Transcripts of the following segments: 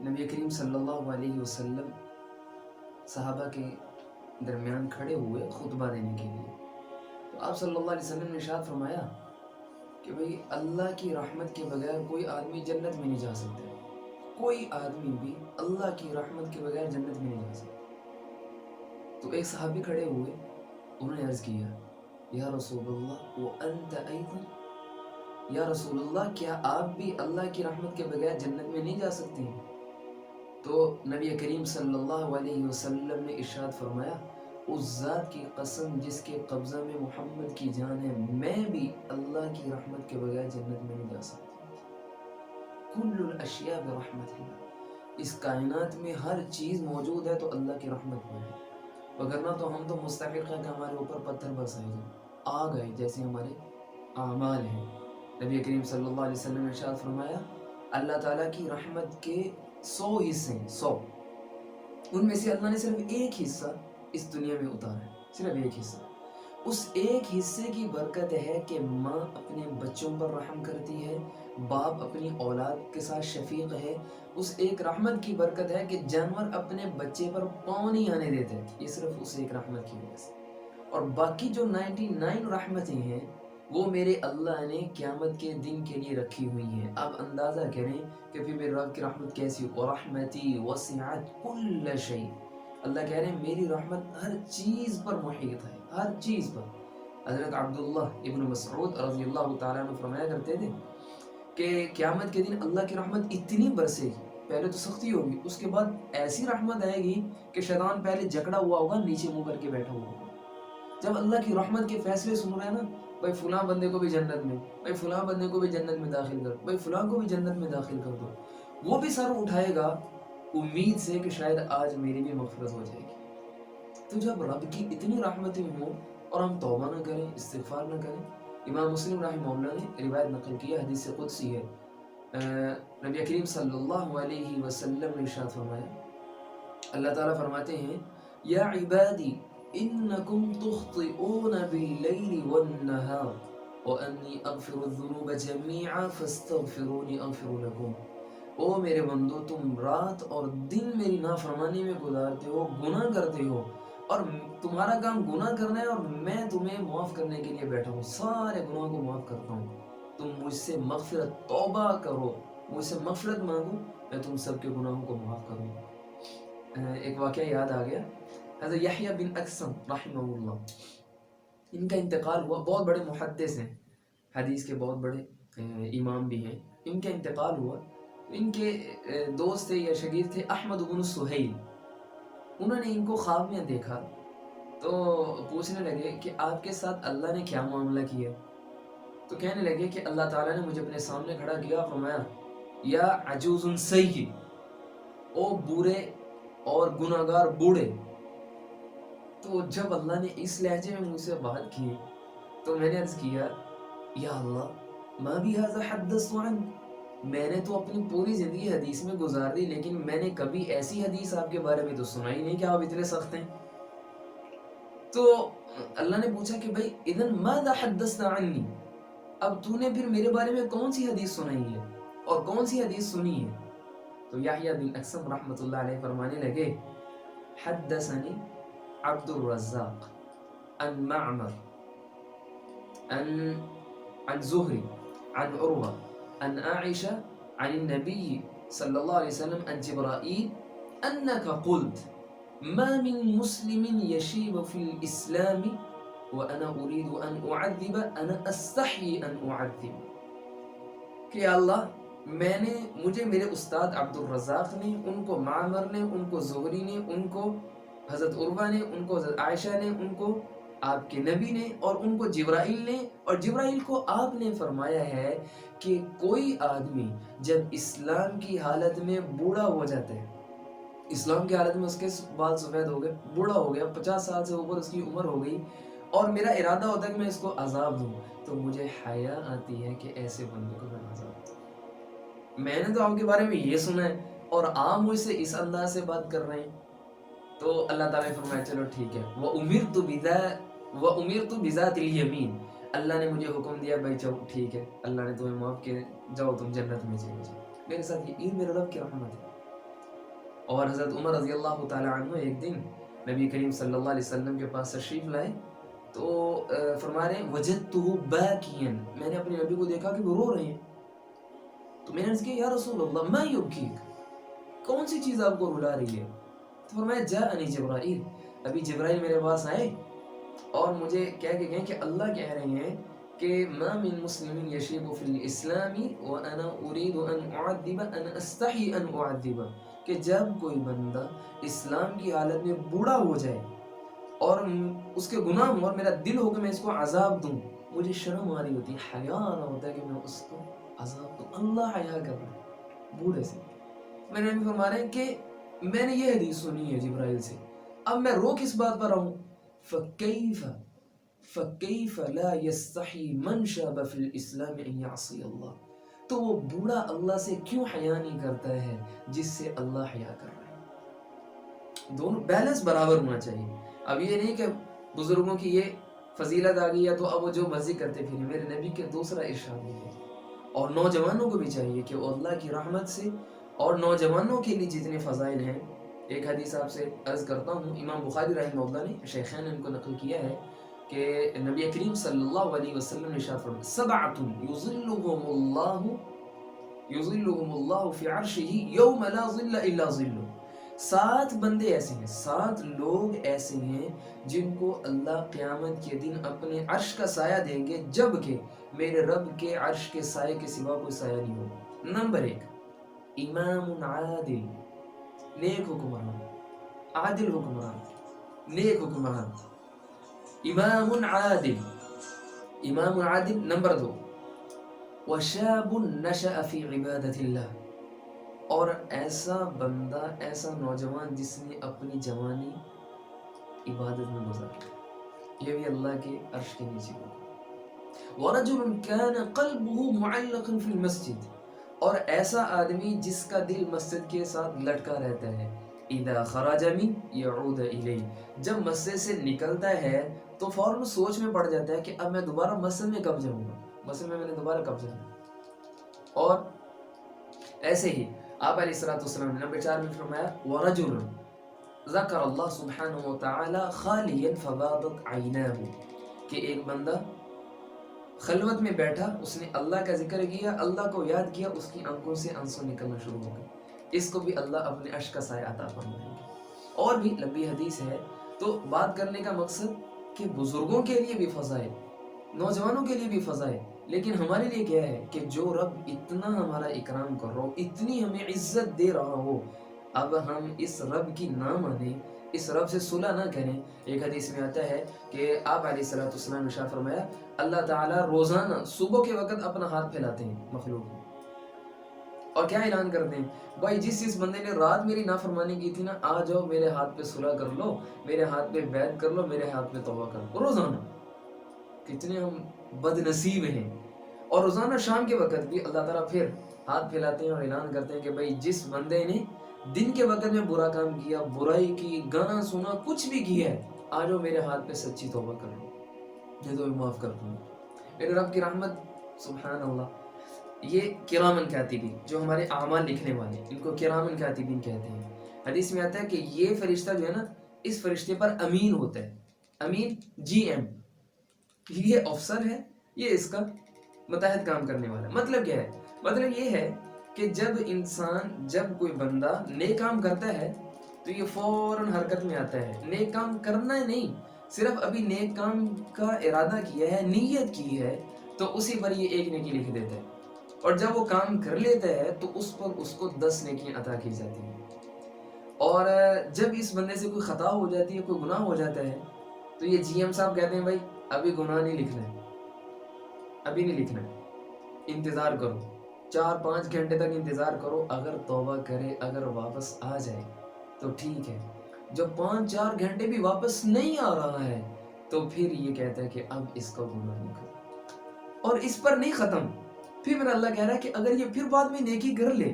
نبی کریم صلی اللہ علیہ وسلم صحابہ کے درمیان کھڑے ہوئے خطبہ دینے کے لیے. تو آپ صلی اللہ علیہ وسلم نے ارشاد فرمایا کہ بھئی اللہ کی رحمت کے بغیر کوئی آدمی جنت میں نہیں جا سکتا. کوئی آدمی بھی اللہ کی رحمت کے بغیر جنت میں نہیں جا سکتا. تو ایک صحابی کھڑے ہوئے, انہوں نے عرض کیا یا رسول اللہ وانت ایضا, یا رسول اللہ کیا آپ بھی اللہ کی رحمت کے بغیر جنت میں نہیں جا سکتے ہیں؟ تو نبی کریم صلی اللہ علیہ وسلم نے ارشاد فرمایا اس ذات کی قسم جس کے قبضہ میں محمد کی جان ہے, میں بھی اللہ کی رحمت کے بغیر جنت میں نہیں جا سکتا. کل الاشیاء برحمت اللہ, اس کائنات میں ہر چیز موجود ہے تو اللہ کی رحمت میں ہے, وگرنہ تو ہم تو مستحق ہیں کہ ہمارے اوپر پتھر برسائے جائیں, آ گئے جیسے ہمارے اعمال ہیں. نبی کریم صلی اللہ علیہ وسلم نے ارشاد فرمایا اللہ تعالیٰ کی رحمت کے 100 حصے ہیں, 100, ان میں سے اللہ نے صرف ایک حصہ اس دنیا میں اتارا ہے, صرف ایک حصہ. اس ایک حصے کی برکت ہے کہ ماں اپنے بچوں پر رحم کرتی ہے, باپ اپنی اولاد کے ساتھ شفیق ہے. اس ایک رحمت کی برکت ہے کہ جانور اپنے بچے پر پاؤں نہیں آنے دیتے, یہ صرف اس ایک رحمت کی وجہ سے. اور باقی جو 99 رحمتیں ہیں وہ میرے اللہ نے قیامت کے دن کے لیے رکھی ہوئی ہیں. آپ اندازہ کریں کہ پھر میرے رب کی رحمت کیسی ہو. رحمتی وسعت کل شیء, اللہ کہہ رہے ہیں میری رحمت ہر چیز پر محیط ہے, ہر چیز پر. حضرت عبداللہ ابن مسعود رضی اللہ تعالیٰ عنہ فرمایا کرتے تھے کہ قیامت کے دن اللہ کی رحمت اتنی برسے گی, پہلے تو سختی ہوگی, اس کے بعد ایسی رحمت آئے گی کہ شیطان پہلے جکڑا ہوا ہوگا, نیچے منہ کر کے بیٹھا ہوا ہوگا. جب اللہ کی رحمت کے فیصلے سن رہے ہیں نا, بھائی فلاں بندے کو بھی جنت میں, بھائی فلاں بندے کو بھی جنت میں داخل کر, بھائی فلاں کو بھی جنت میں داخل کر دو, وہ بھی سر اٹھائے گا امید سے کہ شاید آج میری بھی مغفرت ہو جائے گی. تو جب رب کی اتنی رحمتیں ہوں اور ہم توبہ نہ کریں, استغفار نہ کریں. امام مسلم رحمہ اللہ نے روایت نقل کیا, حدیث قدسی ہے, نبی کریم صلی اللہ علیہ وسلم نے ارشاد فرمایا, اللہ تعالیٰ فرماتے ہیں یا عبادی انکم تخطئون باللیل والنہار وانی اغفر الذنوب جمیعا فاستغفرونی اغفر لکم. او میرے بندو تم رات اور دن میری نافرمانی میں گزارتے ہو, گناہ کرتے ہو, اور تمہارا کام گناہ کرنا ہے, اور میں تمہیں معاف کرنے کے لیے بیٹھا ہوں, سارے گناہوں کو معاف کرتا ہوں. تم مجھ سے مغفرت, توبہ کرو, مجھ سے مغفرت مانگو, میں تم سب کے گناہوں کو معاف کروں گا. ایک واقعہ یاد آ گیا, حضرت یحییٰ بن اقسم رحمہ اللہ, ان کا انتقال ہوا, بہت بڑے محدث ہیں, حدیث کے بہت بڑے امام بھی ہیں. ان کا انتقال ہوا, ان کے دوست تھے یا شاگرد تھے احمد بن سہیل, انہوں نے ان کو خواب میں دیکھا تو پوچھنے لگے کہ آپ کے ساتھ اللہ نے کیا معاملہ کیا. تو کہنے لگے کہ اللہ تعالیٰ نے مجھے اپنے سامنے کھڑا کیا, فرمایا یا عجوز سیئ, او بورے اور گناہگار بوڑھے. تو جب اللہ نے اس لہجے میں مجھ سے بات کی تو میں نے عرض کیا یا اللہ ما بهذا حدثت عنک, میں نے تو اپنی پوری زندگی حدیث میں گزار دی, لیکن میں نے کبھی ایسی حدیث آپ کے بارے میں تو سنا ہی نہیں کہ آپ اتنے سخت ہیں. تو اللہ نے پوچھا کہ بھئی اذن ماذا حدثت عنی, اب تو نے پھر میرے بارے میں کون سی حدیث سنائی ہے اور کون سی حدیث سنی ہے. تو یحییٰ بن اقسم رحمۃ اللہ علیہ فرمانے لگے حدثنی عبد الرزاق عن معمر عن زهري عن عروة عن عائشة عن النبي صلى الله عليه وسلم عن جبرائيل أنك قلت ما من مسلم يشيب في الإسلام وأنا أريد أن أعذب أنا أستحي أن أعذب. کہ اللہ مجھے میرے استاد عبد الرزاق نے, ان کو معمر نے, ان کو زہری نے, ان کو حضرت عروہ نے, ان کو حضرت عائشہ نے, ان کو آپ کے نبی نے, اور ان کو جبرائیل نے, اور جبرائیل کو آپ نے فرمایا ہے کہ کوئی آدمی جب اسلام کی حالت میں بوڑھا ہو جاتا ہے, اسلام کی حالت میں اس کے بال سفید ہو گئے, بوڑھا ہو گیا, 50 سال سے اوپر اس کی عمر ہو گئی, اور میرا ارادہ ہوتا ہے کہ میں اس کو عذاب دوں, تو مجھے حیا آتی ہے کہ ایسے بندے کو میں عذاب دوں. میں نے تو آپ کے بارے میں یہ سنا ہے اور آپ مجھ سے اس انداز سے بات کر رہے ہیں. تو اللہ تعالیٰ نے فرمایا چلو ٹھیک ہے, وَأُمِرْتُ بِذَاتِ الْيَمِينِ, اللہ نے مجھے حکم دیا بھائی چلو ٹھیک ہے, اللہ نے تمہیں معاف کیا, جاؤ تم جنت میں چلے جاؤ, میرے ساتھ یہ میرے رب کی رحمت ہے. اور حضرت عمر رضی اللہ تعالیٰ عنہ ایک دن نبی کریم صلی اللہ علیہ وسلم کے پاس تشریف لائے تو فرما رہے ہیں وجدتہ باکیا، میں نے اپنے نبی کو دیکھا کہ وہ رو رہے ہیں، تو میں نے عرض کیا یا رسول اللہ ما یبکیک، کون سی چیز آپ کو رلا رہی ہے؟ تو فرمایا جاءنی جبرائیل، ابھی جبرائیل میرے پاس آئے اور مجھے کہہ کے گئے کہ اللہ کہہ رہے ہیں کہ ما من مسلم یشیب فی الاسلام وانا اريد ان اعذب ان استحی ان اعذب، کہ جب کوئی بندہ اسلام کی حالت میں بوڑھا ہو جائے اور اس کے گناہ ہوں اور میرا دل ہو کہ میں اس کو عذاب دوں، مجھے شرم آ رہی ہوتی ہے، حیا آ رہا ہوتا ہے کہ میں اس کو عذاب دوں، اللہ حیا کر رہا ہے بوڑھے سے۔ میں نے فرما رہے ہیں کہ میں نے یہ حدیث سنی ہے جبرائیل سے، اب میں رو کس بات پر رہوں؟ فَكَيْفَ لَا يَسْتَحِي مَنْ شَابَ فِي الْإِسْلَامِ أَنْ يَعْصِيَ اللَّهِ، تو وہ بوڑھا اللہ سے کیوں حیا نہیں کرتا ہے جس سے اللہ حیا کر رہا ہے؟ دونوں بیلنس برابر ہونا چاہیے۔ اب یہ نہیں کہ بزرگوں کی یہ فضیلت آ گئی ہے تو اب وہ جو مرضی کرتے پھریں، میرے نبی کے دوسرا ارشاد ہے۔ اور نوجوانوں کو بھی چاہیے کہ وہ اللہ کی رحمت سے، اور نوجوانوں کے لیے جتنے فضائل ہیں، ایک حدیث آپ سے عرض کرتا ہوں، امام بخاری رحمہ اللہ نے، شیخین نے ان کو نقل کیا ہے کہ نبی کریم صلی اللہ علیہ وسلم نے ارشاد فرمایا سبعۃ یظلهم اللہ فی عرشہ یوم لا ظل الا ظلہ، 7 بندے ایسے ہیں، 7 لوگ ایسے ہیں جن کو اللہ قیامت کے دن اپنے عرش کا سایہ دیں گے، جبکہ میرے رب کے عرش کے سائے کے سوا کوئی سایہ نہیں ہوگا۔ نمبر 1، امام عادل، نیک حکمران، عادل حکمران، نیک حکمران، امام عادل، امام عادل۔ نمبر 2، وشاب نشأ فی عبادت اللہ، اور ایسا بندہ، ایسا نوجوان جس نے اپنی جوانی عبادت میں گزاری، یہ بھی اللہ کے عرش کے نیچے ہوگا۔ ورجل کان قلبه معلقا فی المسجد، اور ایسا آدمی جس کا دل مسجد کے ساتھ لٹکا رہتا ہے، اذا خرج من یعود الیہ، جب مسجد سے نکلتا ہے تو فوراً سوچ میں پڑ جاتا ہے کہ اب میں دوبارہ مسجد میں کب جاؤں گا، مسجد میں نے دوبارہ کب جانا۔ اور ایسے ہی آپ علیہ الصلوۃ والسلام نے نمبر 4 میں فرمایا ورجل ذکر اللہ سبحانہ وتعالی خالیا فبادت عیناہ، کہ ایک بندہ خلوت میں بیٹھا، اس نے اللہ کا ذکر کیا، اللہ کو یاد کیا، اس کی آنکھوں سے آنسو نکلنا شروع ہو گئے، اس کو بھی اللہ اپنے عرش کا سایہ عطا فرمائیں گے۔ اور بھی لمبی حدیث ہے، تو بات کرنے کا مقصد کہ بزرگوں کے لیے بھی فضائل، نوجوانوں کے لیے بھی فضائل، لیکن ہمارے لیے کیا ہے کہ جو رب اتنا ہمارا اکرام کر رہا ہو، اتنی ہمیں عزت دے رہا ہو، اب ہم اس رب کی نہ مانیں، اس رب سے صلح نہ کریں۔ ایک حدیث میں آتا ہے کہ آپ علیہ الصلوۃ والسلام نے ارشاد فرمایا اللہ تعالیٰ روزانہ صبح کے وقت اپنا ہاتھ پھیلاتے ہیں مخلوق میں، اور کیا اعلان کرتے ہیں، بھائی جس بندے نے رات میری نافرمانی کی تھی نا، آ جاؤ میرے ہاتھ پہ صلح کر لو، میرے ہاتھ پہ بیعت کر لو، میرے ہاتھ پہ توبہ کر لو۔ روزانہ کتنے ہم بد نصیب ہیں۔ اور روزانہ شام کے وقت بھی اللہ تعالیٰ پھر ہاتھ پھیلاتے ہیں اور اعلان کرتے ہیں کہ بھائی جس بندے نے دن کے وقت میں برا کام کیا، برائی کی، گانا سنا، کچھ بھی کیا ہے، آ جاؤ میرے ہاتھ پہ سچی توبہ کر لو، میں تمہیں معاف کر دوں گا۔ میرے رب کی رحمت، سبحان اللہ۔ یہ کرامن کاتبین، جو ہمارے اعمال لکھنے والے، ان کو کرامن کاتبین کہتے ہیں۔ حدیث میں آتا ہے کہ یہ فرشتہ جو ہے نا، اس فرشتے پر امین ہوتا ہے، امین جی ایم، یہ افسر ہے، یہ اس کا متحد کام کرنے والا۔ مطلب کیا ہے؟ مطلب یہ ہے کہ جب کوئی بندہ نیک کام کرتا ہے تو یہ فوراً حرکت میں آتا ہے، نیک کام کرنا ہے نہیں، صرف ابھی نیک کام کا ارادہ کیا ہے، نیت کی ہے، تو اسی پر یہ 1 نیکی لکھ دیتا ہے، اور جب وہ کام کر لیتا ہے تو اس پر اس کو 10 نیکیاں عطا کی جاتی ہیں۔ اور جب اس بندے سے کوئی خطا ہو جاتی ہے، کوئی گناہ ہو جاتا ہے، تو یہ جی ایم صاحب کہتے ہیں بھائی ابھی گناہ نہیں لکھنا ہے، ابھی نہیں لکھنا ہے، انتظار کرو، 4-5 گھنٹے تک انتظار کرو، اگر توبہ کرے، اگر واپس آ جائے تو ٹھیک ہے، جب 5-4 گھنٹے بھی واپس نہیں آ رہا ہے تو پھر یہ کہتا ہے کہ اب اس کا گناہ نہیں کرو، اور اس پر نہیں ختم، پھر میرا اللہ کہہ رہا ہے کہ اگر یہ پھر بعد میں نیکی کر لے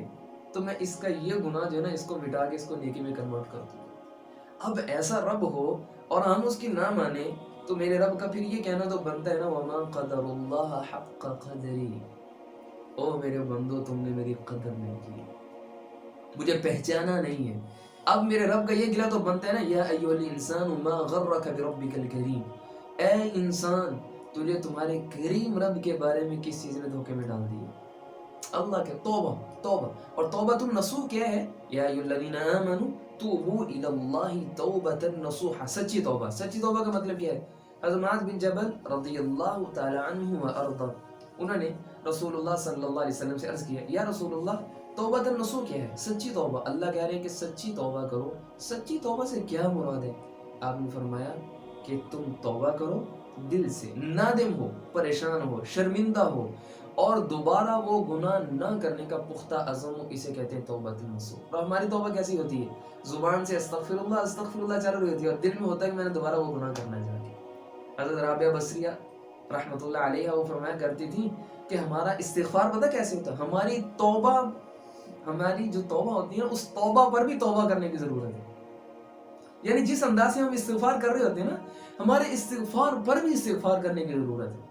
تو میں اس کا یہ گناہ جو ہے نا، اس کو مٹا کے اس کو نیکی میں کنورٹ کر دوں۔ اب ایسا رب ہو اور ہم اس کی نہ مانیں تو میرے رب کا پھر یہ کہنا تو بنتا ہے نا، وَمَا قَدَرُ اللَّهَ حَقَّ قَدْرِهِ، او میرے بندو تم نے میری قدر نہیں کی۔ مجھے پہچانا نہیں ہے۔ اب میرے رب کا یہ گلا تو بنتا ہے نا، یا ایھا الانسان ما غرک بربک الکریم، اے انسان تجھے تمہارے کریم رب کے بارے میں کس چیز نے دھوکے میں ڈال دیا۔ اللہ کے توبہ توبہ، اور توبۃ النصوح کیا ہے؟ یا ایھا الذین آمنوا توبوا الی اللہ توبۃ نصوحا، سچی توبہ۔ سچی توبہ کا مطلب کیا ہے؟ حضرت معاذ بن جبل رضی اللہ تعالی عنہ وارضہ، انہوں نے رسول اللہ صلی اللہ علیہ وسلم سے عرض کیا، یا رسول اللہ توبۃ النصوح کیا ہے؟ سچی توبہ۔ اللہ کہہ رہے ہیں کہ سچی توبہ کرو۔ سچی توبہ سے کیا مراد ہے؟ آپ نے فرمایا کہ تم توبہ کرو دل سے، نادم ہو، پریشان ہو، شرمندہ ہو، اور دوبارہ وہ گناہ نہ کرنے کا پختہ عزم ہو، اسے کہتے ہیں توبۃ النصوح۔ اور ہماری توبہ کیسی ہوتی ہے؟ زبان سے استغفر اللہ چل رہی ہوتی ہے، اور دل میں ہوتا ہے کہ میں نے دوبارہ وہ گناہ کرنا چاہتی۔ حضرت رابعہ بصریہ رحمۃ اللہ علیہ وہ فرمایا کرتی تھی کہ ہمارا استغفار پتہ کیسے ہوتا ہے؟ ہماری توبہ، ہماری جو توبہ ہوتی ہے اس توبہ پر بھی توبہ کرنے کی ضرورت ہے۔ یعنی جس انداز سے ہم استغفار کر رہے ہوتے ہیں نا، ہمارے استغفار پر بھی استغفار کرنے کی ضرورت ہے۔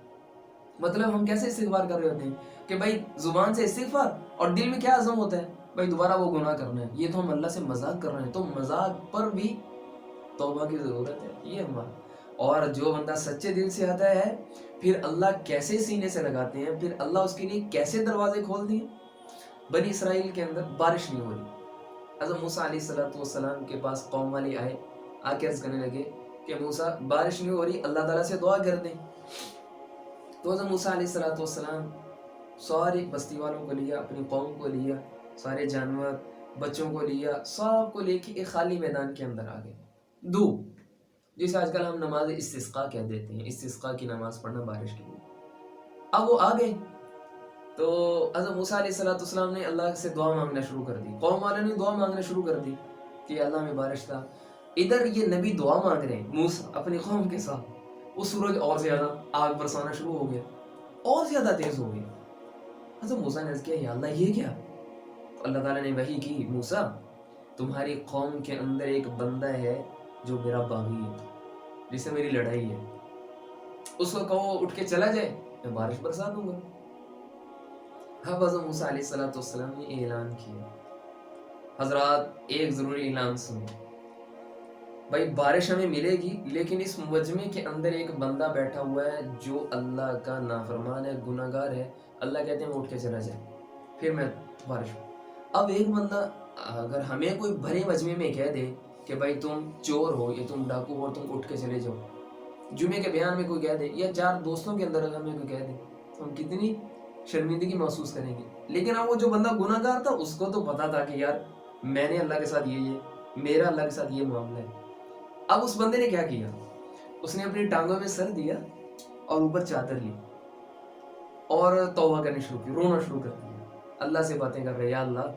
مطلب ہم کیسے استغفار کر رہے ہوتے ہیں کہ بھائی زبان سے استغفار اور دل میں کیا عزم ہوتا ہے؟ بھائی دوبارہ وہ گناہ کرنا ہے، یہ تو ہم اللہ سے مذاق کر رہے ہیں، تو مذاق پر بھی توبہ کی ضرورت ہے۔ یہ ہمارا، اور جو بندہ سچے دل سے آتا ہے پھر اللہ کیسے سینے سے لگاتے ہیں، پھر اللہ اس کے لیے کیسے دروازے کھولتے ہیں۔ بنی اسرائیل کے اندر بارش نہیں ہو رہی، حضرت موسیٰ علیہ السلام کے پاس قوم والے آئے، آ کے عرض کرنے لگے کہ موسیٰ بارش نہیں ہو رہی، اللہ تعالیٰ سے دعا کر دیں۔ تو حضرت موسیٰ علیہ السلام سارے بستی والوں کو لیا، اپنی قوم کو لیا، سارے جانور بچوں کو لیا، سب کو لے کے ایک خالی میدان کے اندر آ گئے، دھوپ، جسے آج کل ہم نماز استسقاء کہہ دیتے ہیں، استسقاء کی نماز پڑھنا بارش کے لیے۔ اب وہ آ گئے تو حضرت موسیٰ علیہ السلام نے اللہ سے دعا مانگنا شروع کر دی، قوم والوں نے دعا مانگنا شروع کر دی کہ اللہ میں بارش تھا۔ ادھر یہ نبی دعا مانگ رہے ہیں موسیٰ اپنی قوم کے ساتھ، وہ سورج اور زیادہ آگ برسانا شروع ہو گیا، اور زیادہ تیز ہو گیا۔ حضرت موسیٰ نے عرض کیا یا اللہ یہ کیا؟ تو اللہ تعالیٰ نے وحی کی، موسیٰ تمہاری قوم کے اندر ایک بندہ ہے جو میرا باغی ہے، جس سے میری لڑائی ہے، اس کو کہو اٹھ کے چلا جائے، میں بارش برسا دوں گا۔ اب حضرت موسیٰ علیہ السلام نے اعلان کیا، حضرات ایک ضروری اعلان سنیں، بھائی بارش ہمیں ملے گی لیکن اس مجمع کے اندر ایک بندہ بیٹھا ہوا ہے جو اللہ کا نافرمان ہے، گناہ گار ہے، اللہ کہتے ہیں وہ اٹھ کے چلا جائے پھر میں بارش ہوں۔ اب ایک بندہ اگر ہمیں کوئی بھرے مجمع میں کہہ دے کہ بھائی تم چور ہو یا تم ڈاکو ہو اور تم اٹھ کے چلے جاؤ، جمعے کے بیان میں کوئی کہہ دے یا چار دوستوں کے اندر اگر ہمیں کوئی کہہ دے تو ہم کتنی شرمندگی محسوس کریں گے۔ لیکن اب وہ جو بندہ گناہ گار تھا اس کو تو پتا تھا کہ یار میں نے اللہ کے ساتھ یہ میرا اللہ کے ساتھ یہ معاملہ ہے۔ اب اس بندے نے کیا کیا، اس نے اپنی ٹانگوں میں سر دیا اور اوپر چادر لی اور توبہ کرنی شروع کی، رونا شروع کر دیا، اللہ سے باتیں کر رہے، یا اللہ